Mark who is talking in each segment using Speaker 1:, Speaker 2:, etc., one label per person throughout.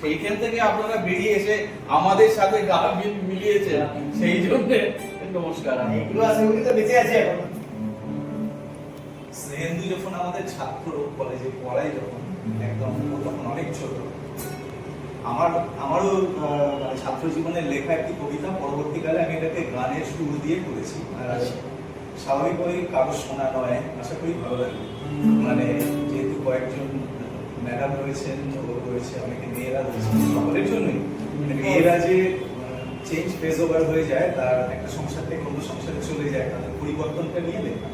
Speaker 1: সেইখান থেকে আপনারা বেরিয়ে এসে আমাদের সাথে গা মিলিয়েছে, সেই জন্য নমস্কার।
Speaker 2: এগুলো আছে বলে তো বেঁচে আছে এখন।
Speaker 3: স্নেহেন্দু যখন আমাদের ছাত্র কলেজে পড়াই, যখন একদম ও তখন অনেক ছোট, আমারও মানে ছাত্র জীবনের লেখা একটি কবিতা, পরবর্তীকালে আমি এটাকে গানের সুর দিয়ে করেছি। আর স্বাভাবিকভাবেই কারো শোনা নয়, আশা করি ভালো লাগবে। মানে যেহেতু কয়েকজন ম্যাডাম রয়েছেন, রয়েছে অনেকে মেয়েরা রয়েছেন, সকলের জন্যই মেয়েরা যে চেঞ্জ ফেজ ওভার হয়ে যায়, তার একটা সংসার থেকে অন্য সংসারে চলে যায়, তাদের পরিবর্তনটা নিয়ে লেখা।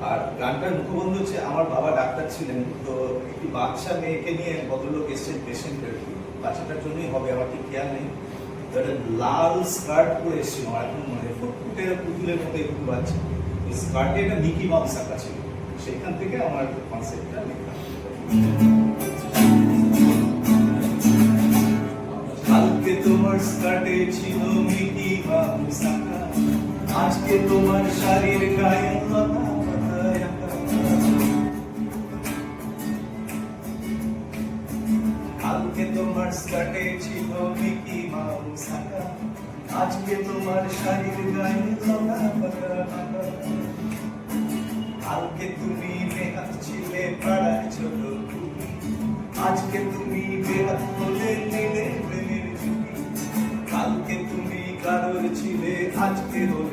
Speaker 3: আর গানটার মুখবন্ধ হচ্ছে, আমার বাবা ডাক্তার ছিলেন, তো একটি বাচ্চা মেয়েকে নিয়ে ভদ্রলোক এসেছেন পেশেন্টের, বাচ্চাটার জন্যই হবে, আমার ঠিক খেয়াল নেই। লাল স্কার্ট পরে এসেছিল, আমার এখন মনে ফুটফুটে পুতুলের মতো একটু বাচ্চা, স্কার্টে একটা মিকি মাউস আঁকা ছিল, সেখান থেকে আমার কনসেপ্টটা লেখা। কালকে তোমার স্কার্টে ছিল মিকি মাউস আঁকা, আজকে তোমার শাড়ির গায়ে লতা পাতায় আঁকা। কালকে তোমার স্কার্টে ছিল মিকি মাউস আঁকা, আজকে তোমার শাড়ির গায়ে লতা পাতা আঁকা। কালকে তুমি বেহাত ছিলে পাড়ায় ছোট, আজকে তুমি বেহাত হলে নিলে প্রেমের ঝুঁকি। কালকে তুমি কারোর ছিলে, আজকে হলে